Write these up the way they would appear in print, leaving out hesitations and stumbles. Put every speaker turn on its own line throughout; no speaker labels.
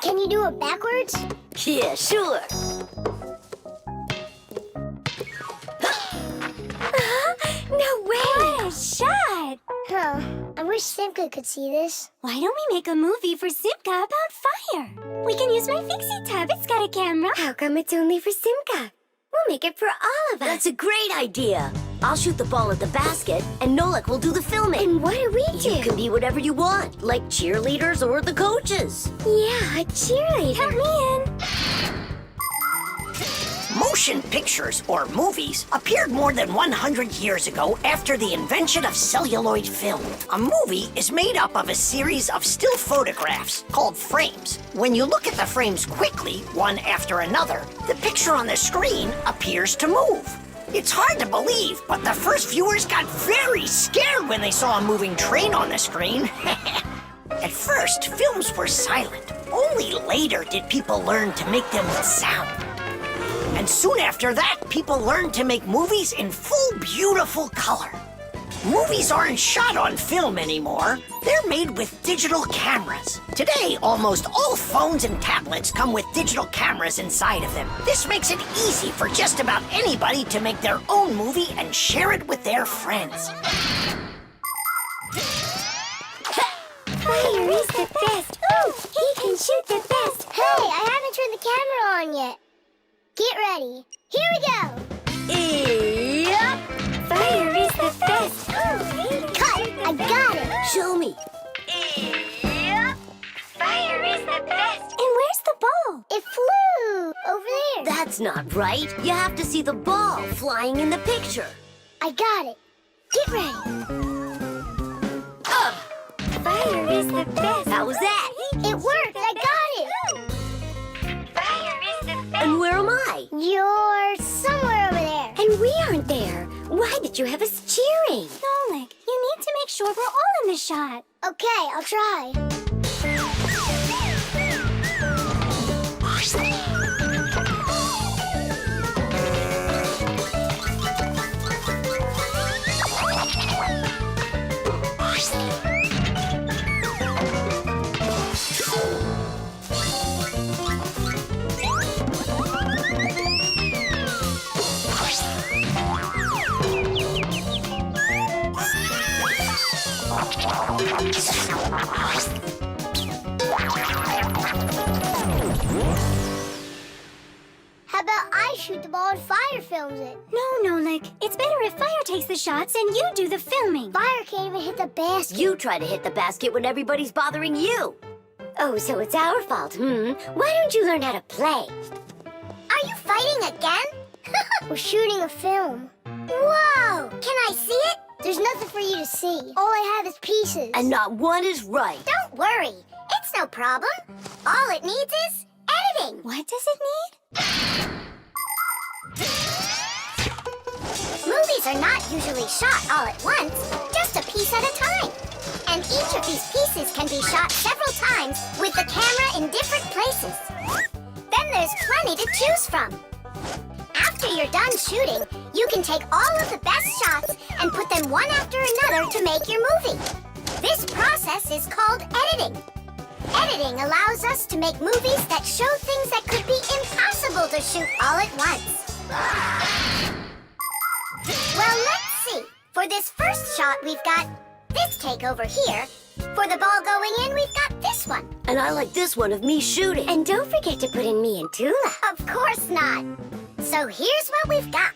And can you do it backwards?
Yeah, sure.
No way! What a shot!
Huh. I wish Simka could see this.
Why don't we make a movie for Simka about fire? We can use my Fixie tub. It's got a camera. How come it's only for Simka? We'll make it for all of us.
That's a great idea. I'll shoot the ball at the basket, and Nolik will do the filming.
And what do we do?
You can be whatever you want, like cheerleaders or the coaches.
Yeah, a cheerleader. Count me in.
Motion pictures, or movies, appeared more than 100 years ago after the invention of celluloid film. A movie is made up of a series of still photographs called frames. When you look at the frames quickly, one after another, the picture on the screen appears to move. It's hard to believe, but the first viewers got very scared when they saw a moving train on the screen. At first, films were silent. Only later did people learn to make them with sound. And soon after that, people learned to make movies in full, beautiful color. Movies aren't shot on film anymore. They're made with digital cameras. Today, almost all phones and tablets come with digital cameras inside of them. This makes it easy for just about anybody to make their own movie and share it with their friends.
Fire is the best. Ooh, he can shoot the best.
Hey, I haven't turned the camera on yet. Get ready. Here we go.
Yep.
Fire is the best.
Cut. I got it.
Show me.
Yep. Fire is the best. And where's the ball?
It flew over there.
That's not right. You have to see the ball flying in the picture.
I got it. Get ready.
Fire is the best.
How was that?
It worked. I got it.
Fire is the best.
And where am I?
You're somewhere over there.
And we aren't there. Why did you have us cheering? Nolik, you need to make sure we're all in the shot.
Okay, I'll try. How about I shoot the ball and Fire films it?
No, Nolik. It's better if Fire takes the shots and you do the filming.
Fire can't even hit the basket.
You try to hit the basket when everybody's bothering you.
Oh, so it's our fault, Why don't you learn how to play?
Are you fighting again? We're shooting a film. Whoa! Can I see it? There's nothing for you to see. All I have is pieces.
And not one is right.
Don't worry. It's no problem. All it needs is editing.
What does it need?
Movies are not usually shot all at once, just a piece at a time. And each of these pieces can be shot several times with the camera in different places. Then there's plenty to choose from. After you're done shooting, you can take all of the best shots and put them one after another to make your movie. This process is called editing. Editing allows us to make movies that show things that could be impossible to shoot all at once. Well, let's see. For this first shot, we've got this take over here. For the ball going in, we've got this one.
And I like this one of me shooting.
And don't forget to put in me and Toola.
Of course not. So here's what we've got.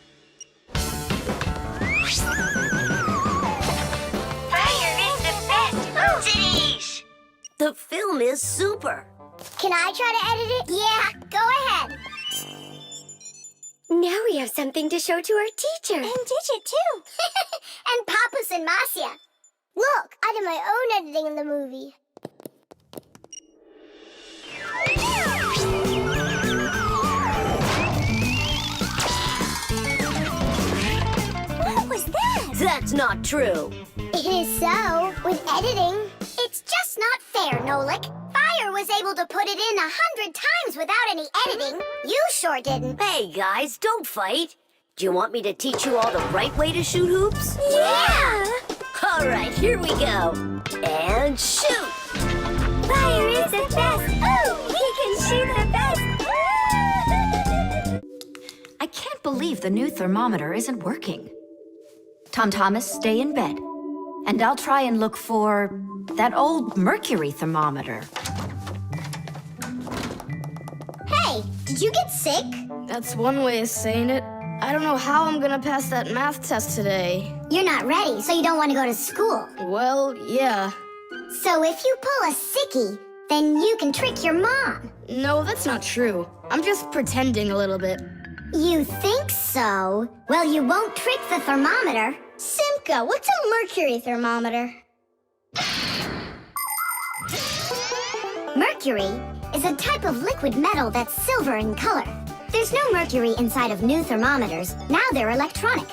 Fire is the best.
Sheesh. The film is super.
Can I try to edit it? Yeah, go ahead.
Now we have something to show to our teacher. And Digit, too.
And Papas and Masya. Look, I did my own editing in the movie.
What was that?
That's not true.
It is so. With editing, it's just not fair, Nolik. Fire was able to put it in 100 times without any editing. You sure didn't.
Hey, guys, don't fight. Do you want me to teach you all the right way to shoot hoops?
Yeah!
All right, here we go. And shoot.
Fire is the best. Oh, he
believe the new thermometer isn't working. Tom Thomas, stay in bed. And I'll try and look for that old mercury thermometer.
Hey, did you get sick?
That's one way of saying it. I don't know how I'm gonna pass that math test today.
You're not ready, so you don't want to go to school.
Well, yeah.
So if you pull a sickie, then you can trick your mom.
No, that's not true. I'm just pretending a little bit.
You think so? Well, you won't trick the thermometer. Simka, what's a mercury thermometer? Mercury is a type of liquid metal that's silver in color. There's no mercury inside of new thermometers. Now they're electronic.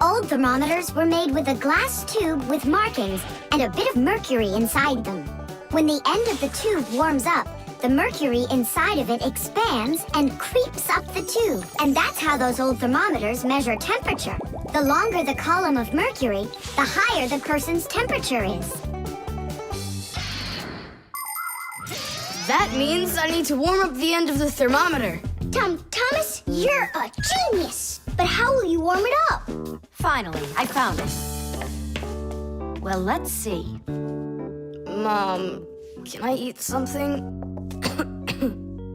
Old thermometers were made with a glass tube with markings and a bit of mercury inside them. When the end of the tube warms up, the mercury inside of it expands and creeps up the tube. And that's how those old thermometers measure temperature. The longer the column of mercury, the higher the person's temperature is.
That means I need to warm up the end of the thermometer.
Thomas, you're a genius! But how will you warm it up?
Finally, I found it. Well, let's see.
Mom, can I eat something?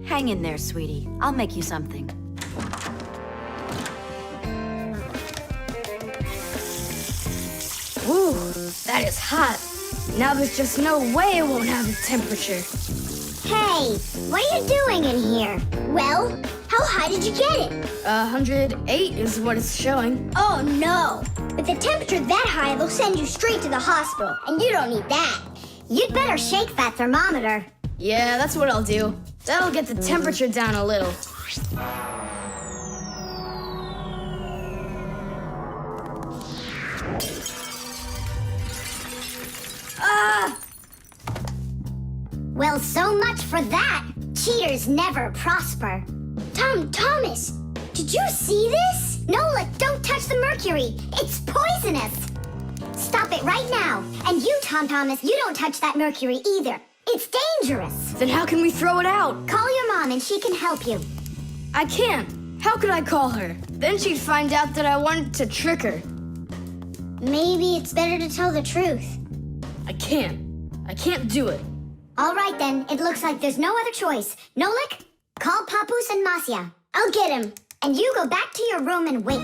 Hang in there, sweetie. I'll make you something.
Ooh, that is hot. Now there's just no way it won't have a temperature.
Hey, what are you doing in here? Well, how high did you get it?
108 is what it's showing.
Oh no! With a temperature that high, they'll send you straight to the hospital, and you don't need that. You'd better shake that thermometer.
Yeah, that's what I'll do. That'll get the temperature down a little. Ah!
Well, so much for that. Cheaters never prosper. Thomas, did you see this? Nolik, don't touch the mercury. It's poisonous. Stop it right now. And you, Thomas, you don't touch that mercury either. It's dangerous.
Then how can we throw it out?
Call your mom and she can help you.
I can't. How could I call her? Then she'd find out that I wanted to trick her.
Maybe it's better to tell the truth.
I can't. I can't do it.
All right then, it looks like there's no other choice. Nolik, call Papoose and Masya. I'll get him. And you go back to your room and wait.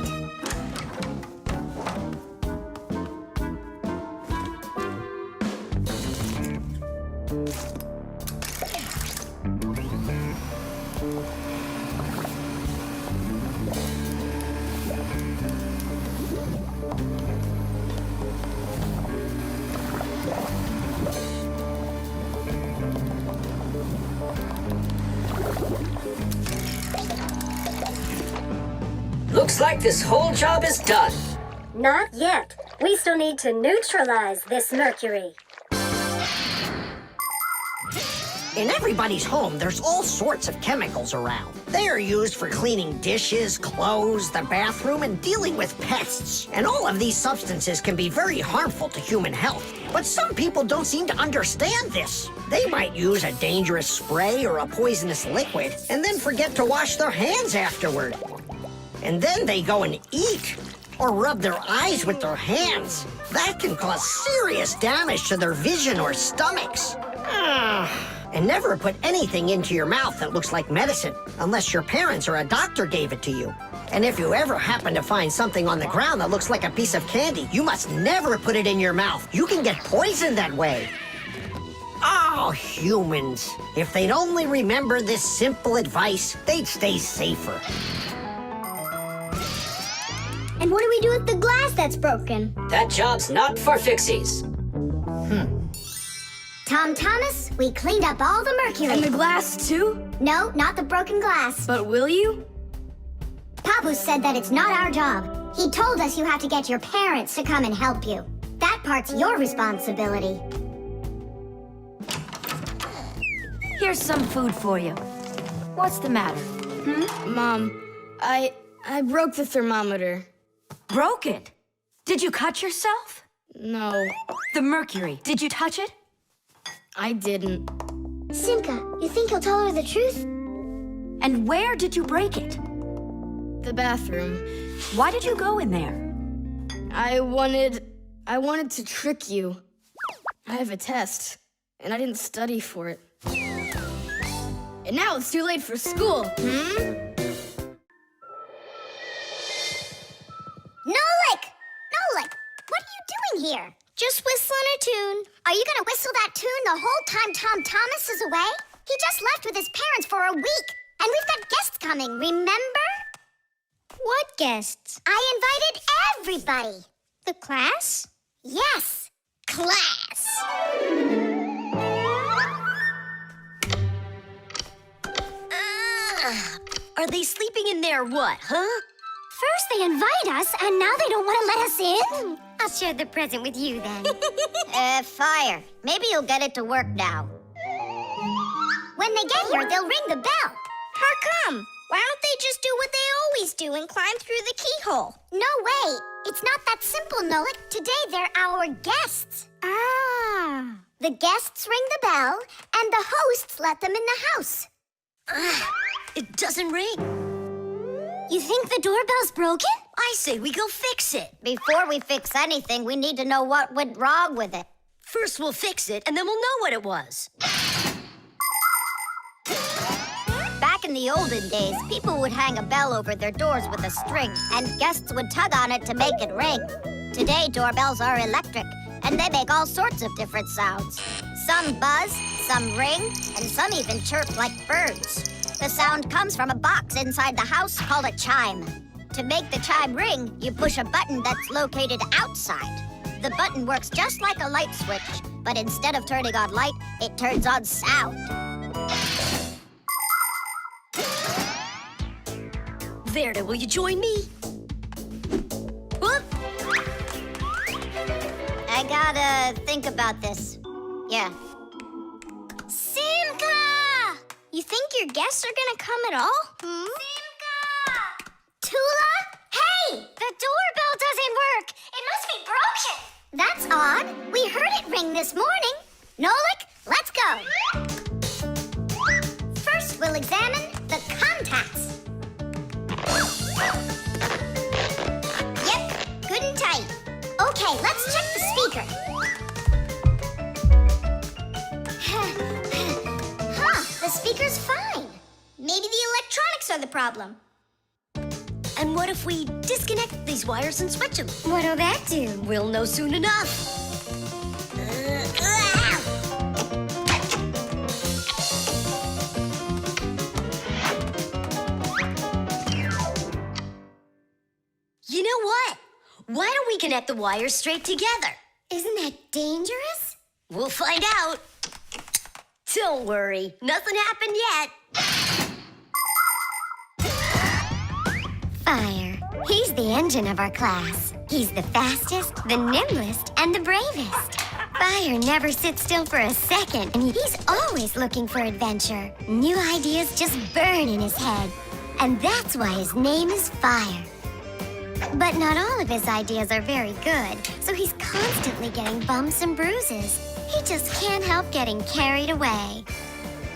Looks like this whole job is done.
Not yet. We still need to neutralize this mercury.
In everybody's home, there's all sorts of chemicals around. They are used for cleaning dishes, clothes, the bathroom, and dealing with pests. And all of these substances can be very harmful to human health. But some people don't seem to understand this. They might use a dangerous spray or a poisonous liquid and then forget to wash their hands afterward. And then they go and eat or rub their eyes with their hands. That can cause serious damage to their vision or stomachs. And never put anything into your mouth that looks like medicine, unless your parents or a doctor gave it to you. And if you ever happen to find something on the ground that looks like a piece of candy, you must never put it in your mouth. You can get poisoned that way. Oh, humans. If they'd only remember this simple advice, they'd stay safer.
And what do we do with the glass that's broken?
That job's not for Fixies.
Thomas, we cleaned up all the mercury.
And the glass too?
No, not the broken glass.
But will you?
Papoose said that it's not our job. He told us you have to get your parents to come and help you. That part's your responsibility.
Here's some food for you. What's the matter?
Mom, I broke the thermometer.
Broke it? Did you cut yourself?
No,
The mercury, did you touch it?
I didn't.
Simka, you think he'll tell her the truth?
And where did you break it?
the bathroom.
Why did you go in there?
I wanted to trick you. I have a test, and I didn't study for it. And now it's too late for school,
Nolik! Nolik! What are you doing here? Just whistling a tune. Are you gonna whistle that tune the whole time Tom Thomas is away? He just left with his parents for a week, and we've got guests coming, remember? What guests? I invited everybody. The class? Yes, class.
Are they sleeping in there what, huh?
First they invite us, and now they don't want to let us in? I'll share the present with you then. Fire. Maybe you'll get it to work now. When they get here, they'll ring the bell. How come? Why don't they just do what they always do and climb through the keyhole? No way. It's not that simple, Nolik. Today they're our guests. Ah. The guests ring the bell, and the hosts let them in the house.
It doesn't ring.
You think the doorbell's broken?
I say we go fix it.
Before we fix anything, we need to know what went wrong with it.
First we'll fix it, and then we'll know what it was.
Back in the olden days, people would hang a bell over their doors with a string, and guests would tug on it to make it ring. Today, doorbells are electric, and they make all sorts of different sounds. Some buzz, some ring, and some even chirp like birds. The sound comes from a box inside the house called a chime. To make the chime ring, you push a button that's located outside. The button works just like a light switch, but instead of turning on light, it turns on sound.
Verda, will you join me? Whoop!
I gotta think about this. Yeah. Simka! You think your guests are gonna come at all? Simka! Toola? Hey! The doorbell doesn't work! It must be broken! That's odd. We heard it ring this morning. Nolik, let's go! First, we'll examine the contacts. Yep, good and tight. Okay, let's check the speaker. The speaker's fine. Maybe the electronics are the problem.
And what if we disconnect these wires and switch them?
What'll that do?
We'll know soon enough. You know what? Why don't we connect the wires straight together?
Isn't that dangerous?
We'll find out. Don't worry, nothing happened yet.
Fire. He's the engine of our class. He's the fastest, the nimblest, and the bravest. Fire never sits still for a second, and he's always looking for adventure. New ideas just burn in his head. And that's why his name is Fire. But not all of his ideas are very good, so he's constantly getting bumps and bruises. He just can't help getting carried away.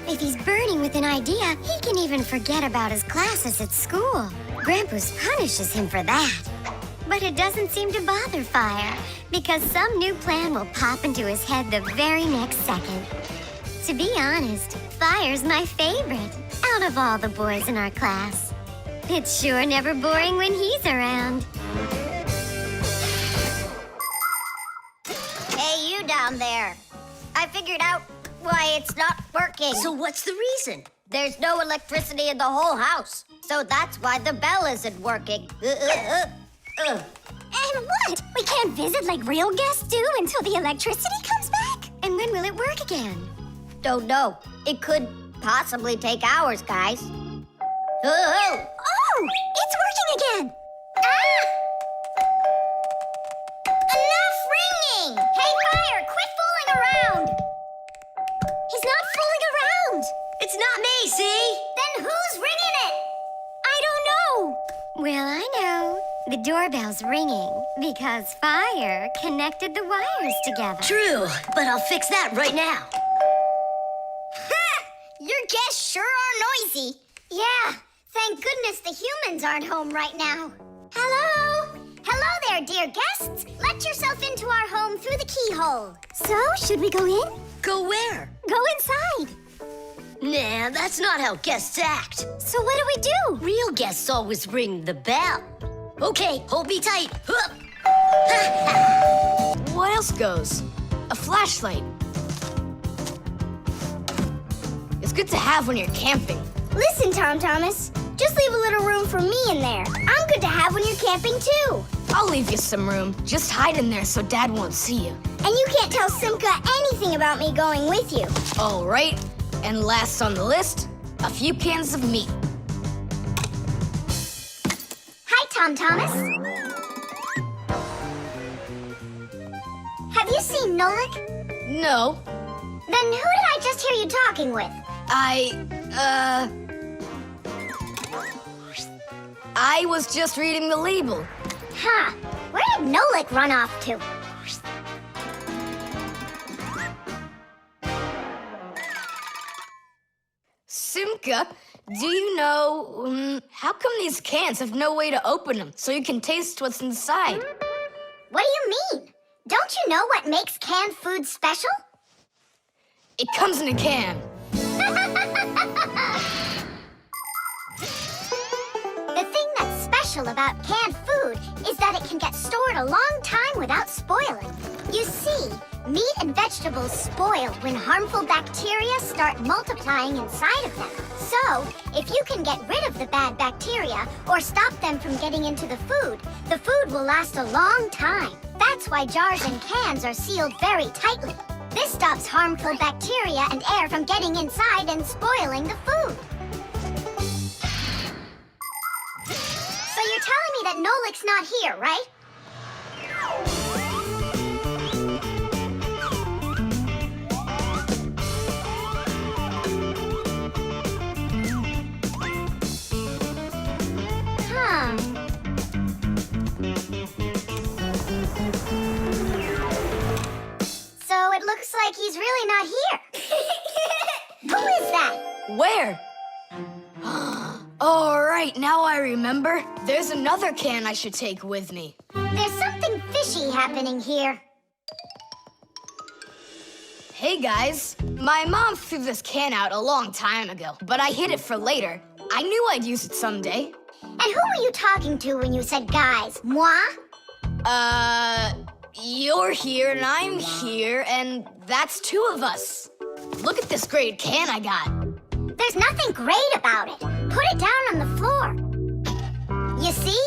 If he's burning with an idea, he can even forget about his classes at school. Grampus punishes him for that. But it doesn't seem to bother Fire, because some new plan will pop into his head the very next second. To be honest, Fire's my favorite out of all the boys in our class. It's sure never boring when he's around. Hey, you down there. I figured out why it's not working.
So what's the reason?
There's no electricity in the whole house, so that's why the bell isn't working. And what? We can't visit like real guests do until the electricity comes back? And when will it work again? Don't know. It could possibly take hours, guys. Oh, it's working again! Ah! Enough ringing! Hey, Fire, quit fooling around! He's not fooling around!
It's not me, see?
Then who's ringing it? I don't know. Well, I know. The doorbell's ringing because Fire connected the wires together.
True, but I'll fix that right now.
Ha! Your guests sure are noisy. Yeah, Thank goodness the humans aren't home right now. Hello? Hello there, dear guests. Let yourself into our home through the keyhole.
So, should we go in?
Go where?
Go inside.
Nah, that's not how guests act.
So what do we do?
Real guests always ring the bell. Okay, hold me tight. Hup.
What else goes? A flashlight. It's good to have when you're camping.
Listen, Tom Thomas. Just leave a little room for me in there. I'm good to have when you're camping, too.
I'll leave you some room. Just hide in there so Dad won't see you.
And you can't tell Simka anything about me going with you.
All right. And last on the list, a few cans of meat.
Hi, Tom Thomas. Have you seen Nolik?
No,
Then who did I just hear you talking with?
I was just reading the label.
Huh. Where did Nolik run off to?
Simka, do you know, how come these cans have no way to open them so you can taste what's inside?
What do you mean? Don't you know what makes canned food special?
It comes in a can.
The thing that's special about canned food is that it can get stored a long time without spoiling. You see, meat and vegetables spoil when harmful bacteria start multiplying inside of them. So, if you can get rid of the bad bacteria or stop them from getting into the food will last a long time. That's why jars and cans are sealed very tightly. This stops harmful bacteria and air from getting inside and spoiling the food. So you're telling me that Nolik's not here, right? Huh. So it looks like he's really not here. Who is that?
Where? All right, now I remember. There's another can I should take with me.
There's something fishy happening here.
Hey guys, my mom threw this can out a long time ago, but I hid it for later. I knew I'd use it someday.
And who were you talking to when you said guys? Moi?
You're here and I'm here, and that's two of us. Look at this great can I got.
There's nothing great about it. Put it down on the floor. You see?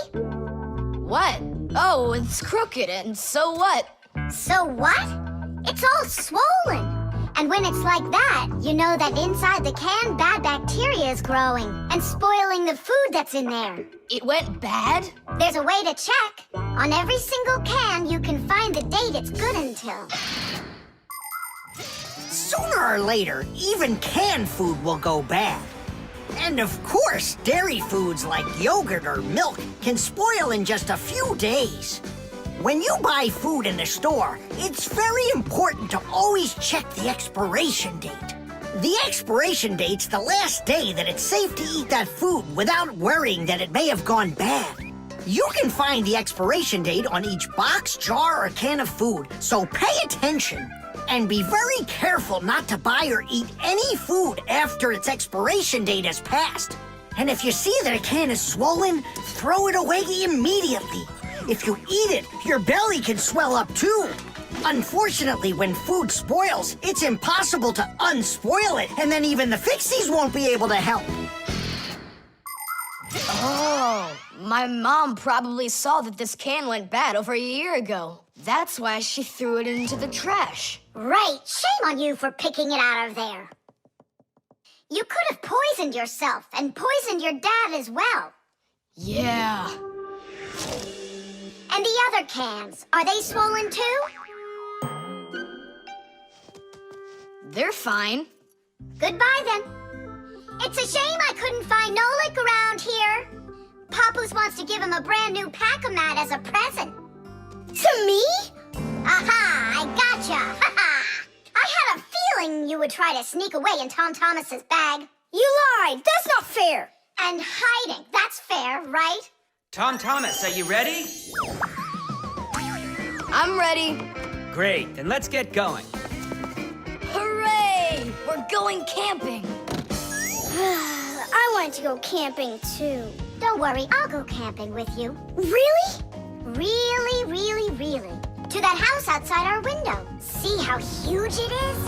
What? Oh, it's crooked, and so what?
So what? It's all swollen. And when it's like that, you know that inside the can, bad bacteria is growing and spoiling the food that's in there.
It went bad?
There's a way to check. On every single can, you can find the date it's good until.
Sooner or later, even canned food will go bad. And of course, dairy foods like yogurt or milk can spoil in just a few days. When you buy food in the store, it's very important to always check the expiration date. The expiration date's the last day that it's safe to eat that food without worrying that it may have gone bad. You can find the expiration date on each box, jar, or can of food, so pay attention. And be very careful not to buy or eat any food after its expiration date has passed. And if you see that a can is swollen, throw it away immediately. If you eat it, your belly can swell up too. Unfortunately, when food spoils, it's impossible to unspoil it, and then even the Fixies won't be able to help.
Oh, my mom probably saw that this can went bad over a year ago. That's why she threw it into the trash.
Right, shame on you for picking it out of there. You could have poisoned yourself and poisoned your dad as well.
Yeah.
And the other cans, are they swollen too?
They're fine.
Goodbye then. It's a shame I couldn't find Nolik around here. Papoose wants to give him a brand new pack-a-mat as a present. To me? Aha, I gotcha. Ha-ha. I had a feeling you would try to sneak away in Tom Thomas's bag. You lied. That's not fair. And hiding. That's fair, right?
Tom Thomas, are you ready?
I'm ready.
Great, then let's get going.
Hooray! We're going camping.
I wanted to go camping too. Don't worry, I'll go camping with you. Really? Really, really, really. To that house outside our window. See how huge it is?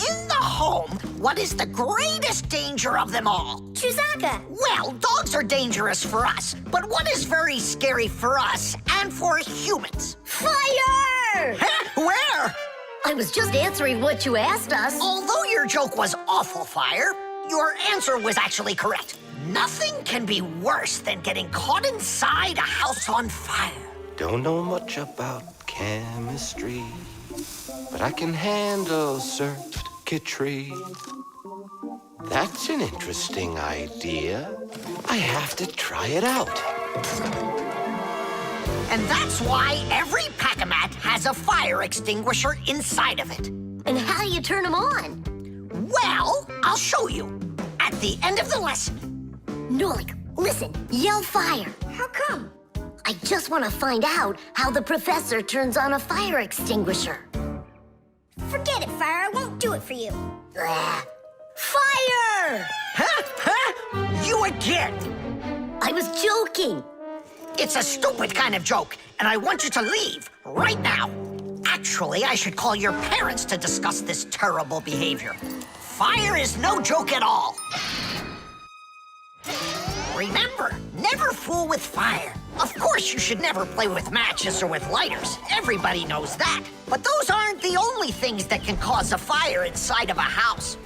In the home, what is the greatest danger of them all?
Chuzaka.
Well, dogs are dangerous for us, but what is very scary for us and for humans?
Fire!
Huh? Where?
I was just answering what you asked us.
Although your joke was awful, Fire, your answer was actually correct. Nothing can be worse than getting caught inside a house on fire.
Don't know much about chemistry, but I can handle circuitry. That's an interesting idea. I have to try it out.
And that's why every Pack-A-Mat has a fire extinguisher inside of it.
And how do you turn them on?
Well, I'll show you at the end of the lesson.
Nolik, listen, yell fire.
How come?
I just want to find out how the professor turns on a fire extinguisher.
Forget it, Fire. I won't do it for you.
Fire!
Huh? You again?
I was joking.
It's a stupid kind of joke, and I want you to leave right now. Actually, I should call your parents to discuss this terrible behavior. Fire is no joke at all. Remember, never fool with fire. Of course, you should never play with matches or with lighters. Everybody knows that. But those aren't the only things that can cause a fire inside of a house.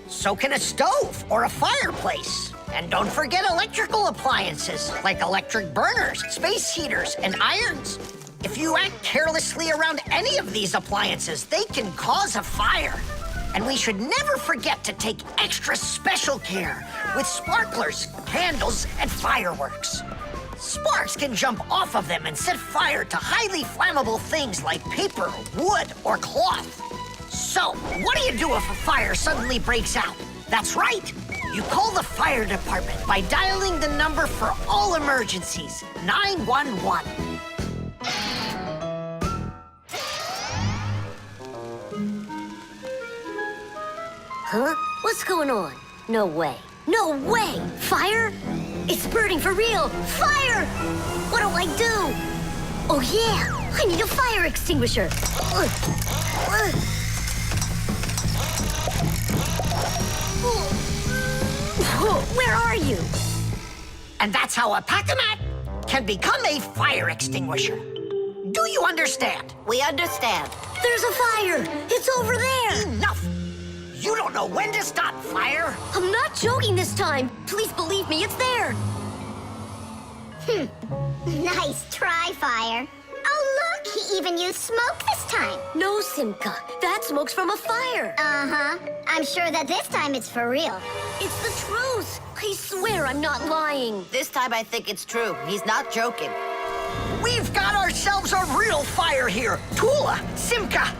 So can a stove or a fireplace. And don't forget electrical appliances like electric burners, space heaters, and irons. If you act carelessly around any of these appliances, they can cause a fire. And we should never forget to take extra special care with sparklers, candles, and fireworks. Sparks can jump off of them and set fire to highly flammable things like paper, wood, or cloth. So, what do you do if a fire suddenly breaks out? That's right. You call the fire department by dialing the number for all emergencies, 911.
Huh? What's going on? No way. No way! Fire? It's burning for real! Fire! What do I do? Oh yeah! I need a fire extinguisher! Where are you?
And that's how a Pack-A-Mat can become a fire extinguisher. Do you understand?
We understand. There's a fire! It's over there!
Enough! You don't know when to stop fire?
I'm not joking this time! Please believe me, it's there!
Nice try, Fire. Oh, look, he even used smoke this time.
No, Simka. That smoke's from a fire.
Uh-huh. I'm sure that this time it's for real.
It's the truth. I swear I'm not lying.
This time I think it's true. He's not joking.
We've got ourselves a real fire here. Toola, Simka,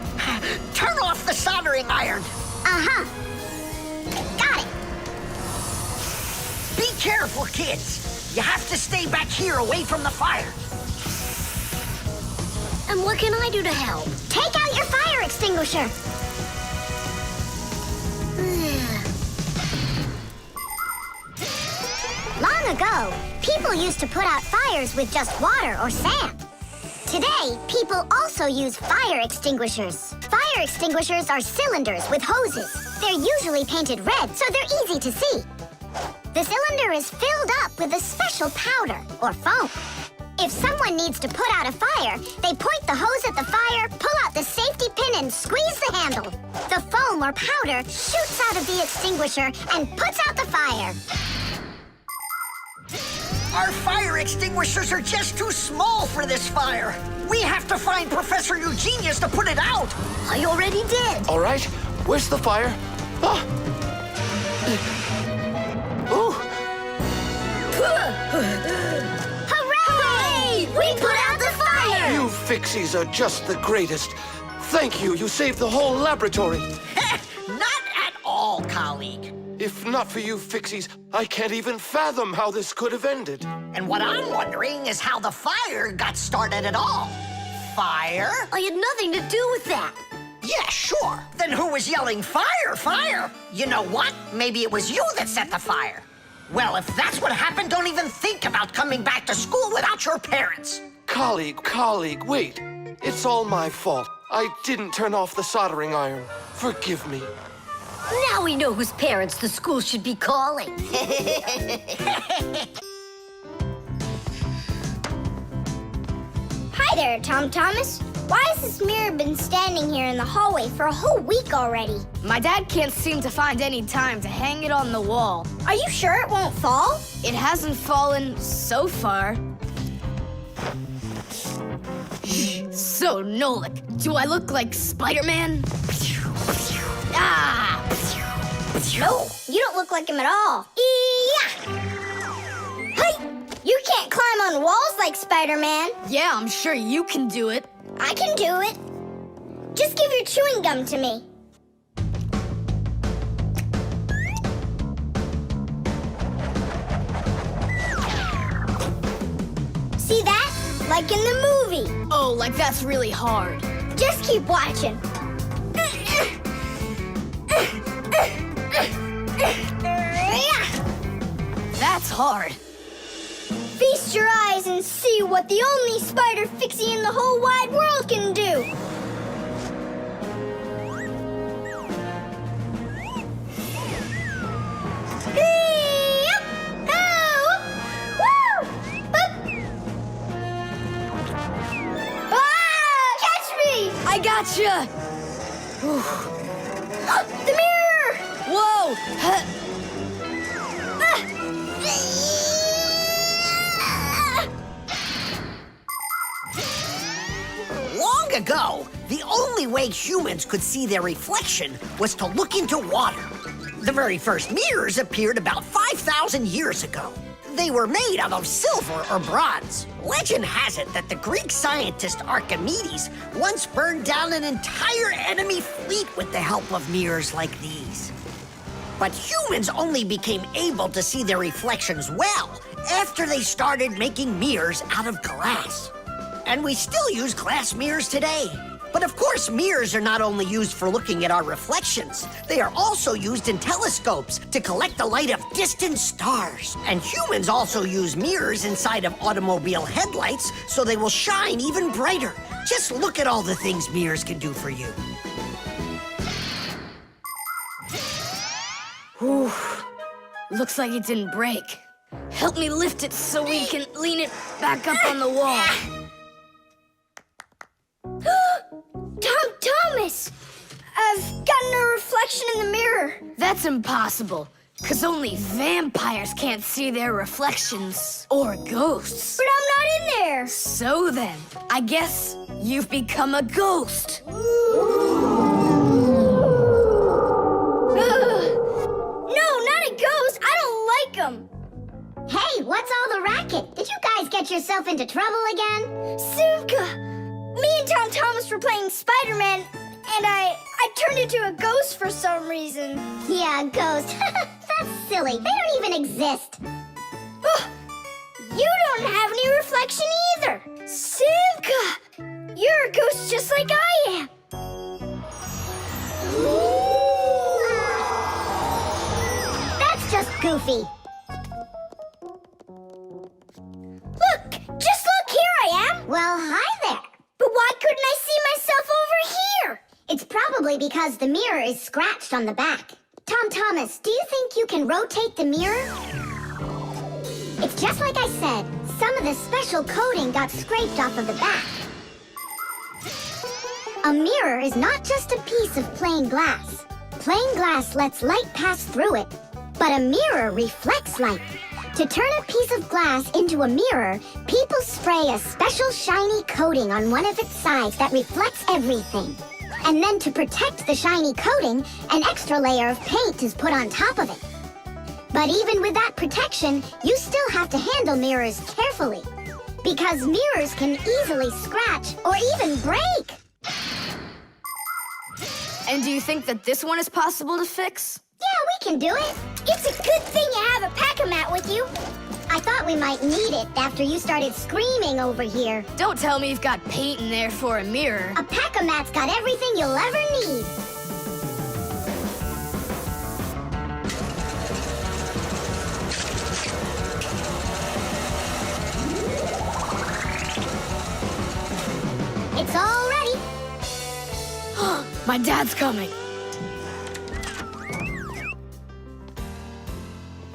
turn off the soldering iron.
Uh-huh. Got it.
Be careful, kids. You have to stay back here away from the fire.
And what can I do to help?
Take out your fire extinguisher. Long ago, people used to put out fires with just water or sand. Today, people also use fire extinguishers. Fire extinguishers are cylinders with hoses. They're usually painted red, so they're easy to see. The cylinder is filled up with a special powder or foam. If someone needs to put out a fire, they point the hose at the fire, pull out the safety pin, and squeeze the handle. The foam or powder shoots out of the extinguisher and puts out the fire.
Our fire extinguishers are just too small for this fire. We have to find Professor Eugenius to put it out.
I already did.
All right, where's the fire? Ah! Ooh!
Hooray!
We put out the fire!
You Fixies are just the greatest. Thank you, you saved the whole laboratory.
Not at all, colleague.
If not for you, Fixies, I can't even fathom how this could have ended.
And what I'm wondering is how the fire got started at all. Fire?
I had nothing to do with that.
Yeah, sure. Then who was yelling, fire, fire? You know what? Maybe it was you that set the fire. Well, if that's what happened, don't even think about coming back to school without your parents.
Colleague, wait. It's all my fault. I didn't turn off the soldering iron. Forgive me.
Now we know whose parents the school should be calling.
Hi there, Tom Thomas. Why has this mirror been standing here in the hallway for a whole week already?
My dad can't seem to find any time to hang it on the wall.
Are you sure it won't fall?
It hasn't fallen so far. So, Nolik, do I look like Spider-Man? Ah!
No, you don't look like him at all. Yeah! Hey! You can't climb on walls like Spider-Man.
Yeah, I'm sure you can do it.
I can do it. Just give your chewing gum to me. See that? Like in the movie.
Oh, like that's really hard.
Just keep watching.
That's hard.
Feast your eyes and see what the only spider Fixie in the whole wide world can do. Catch me!
I gotcha!
The mirror!
Whoa!
Long ago, the only way humans could see their reflection was to look into water. The very first mirrors appeared about 5,000 years ago. They were made out of silver or bronze. Legend has it that the Greek scientist Archimedes once burned down an entire enemy fleet with the help of mirrors like these. But humans only became able to see their reflections well after they started making mirrors out of glass. And we still use glass mirrors today. But of course, mirrors are not only used for looking at our reflections, they are also used in telescopes to collect the light of distant stars. And humans also use mirrors inside of automobile headlights so they will shine even brighter. Just look at all the things mirrors can do for you.
Whew. Looks like it didn't break. Help me lift it so we can lean it back up on the wall.
Tom Thomas! I've gotten a reflection in the mirror.
That's impossible, because only vampires can't see their reflections. Or ghosts.
But I'm not in there.
So then, I guess you've become a ghost.
No, not a ghost. I don't like them. Hey, what's all the racket? Did you guys get yourself into trouble again? Simka! Me and Tom Thomas were playing Spider-Man, and I turned into a ghost for some reason. Yeah, a ghost. That's silly. They don't even exist. Oh, you don't have any reflection either. Simka! You're a ghost just like I am. That's just goofy. Look! Just look! Here I am! Well, hi there. But why couldn't I see myself over here? It's probably because the mirror is scratched on the back. Tom Thomas, do you think you can rotate the mirror? It's just like I said. Some of the special coating got scraped off of the back. A mirror is not just a piece of plain glass. Plain glass lets light pass through it, but a mirror reflects light. To turn a piece of glass into a mirror, people spray a special shiny coating on one of its sides that reflects everything. And then to protect the shiny coating, an extra layer of paint is put on top of it. But even with that protection, you still have to handle mirrors carefully. Because mirrors can easily scratch or even break.
And do you think that this one is possible to fix?
Yeah, we can do it. It's a good thing you have a pack-a-mat with you. I thought we might need it after you started screaming over here.
Don't tell me you've got paint in there for a mirror.
A pack-a-mat's got everything you'll ever need. It's all ready.
My dad's coming.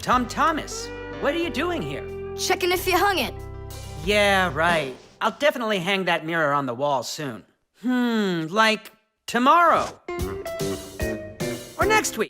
Tom Thomas, what are you doing here?
Checking if you hung it.
Yeah, right. I'll definitely hang that mirror on the wall soon. Like tomorrow. Or next week.